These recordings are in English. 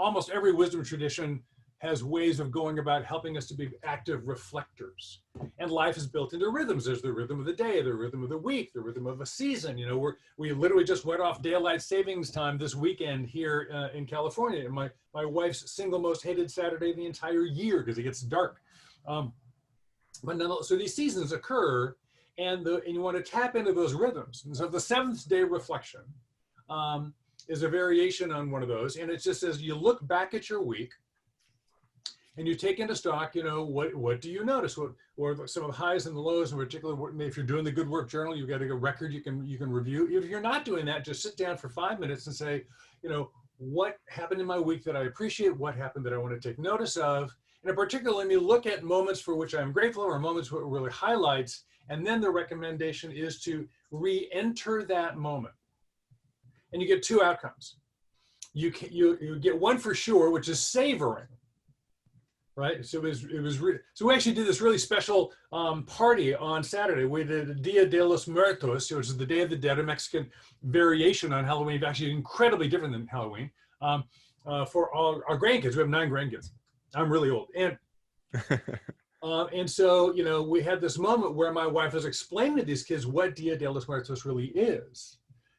almost every wisdom tradition has ways of going about helping us to be active reflectors. And life is built into rhythms. There's the rhythm of the day, the rhythm of the week, the rhythm of a season. You know, we literally just went off daylight savings time this weekend here in California. And my wife's single most hated Saturday of the entire year because it gets dark. But nonetheless, so these seasons occur, and you want to tap into those rhythms. And so the seventh day reflection is a variation on one of those. And it just says you look back at your week, and you take into stock, you know, what do you notice? What or some of the highs and the lows, in particular, if you're doing the good work journal, you've got a record you can review. If you're not doing that, just sit down for 5 minutes and say, you know, what happened in my week that I appreciate? What happened that I want to take notice of? And in particular, let me look at moments for which I'm grateful or moments where it really highlights. And then the recommendation is to re-enter that moment. And you get two outcomes. You get one for sure, which is savoring. Right, so so we actually did this really special party on Saturday. We did Dia de los Muertos, which is the Day of the Dead, a Mexican variation on Halloween, actually incredibly different than Halloween, for all our grandkids. We have 9 grandkids. I'm really old, and so you know we had this moment where my wife was explaining to these kids what Dia de los Muertos really is,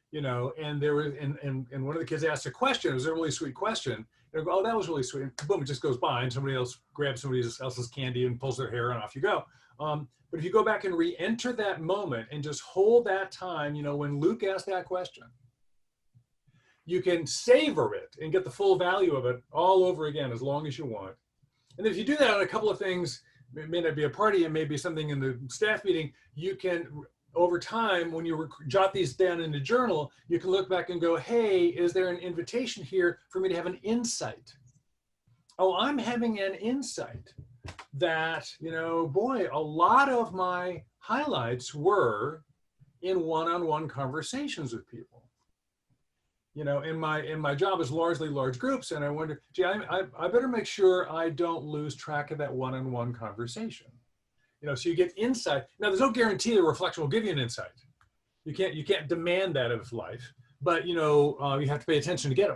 you know, and there was and one of the kids asked a question. It was a really sweet question. They go, oh, that was really sweet. And boom, it just goes by, and somebody else grabs somebody else's candy and pulls their hair, and off you go. But if you go back and re-enter that moment and just hold that time, you know, when Luke asked that question, you can savor it and get the full value of it all over again as long as you want. And if you do that on a couple of things, it may not be a party, it may be something in the staff meeting, you can, over time, when you jot these down in the journal, you can look back and go, hey, is there an invitation here for me to have an insight? Oh, I'm having an insight that, you know, boy, a lot of my highlights were in one-on-one conversations with people. You know, and my job is largely large groups, and I wonder, gee, I better make sure I don't lose track of that one-on-one conversation. You know, so you get insight. Now, there's no guarantee that reflection will give you an insight. You can't demand that of life, but you know, you have to pay attention to get them.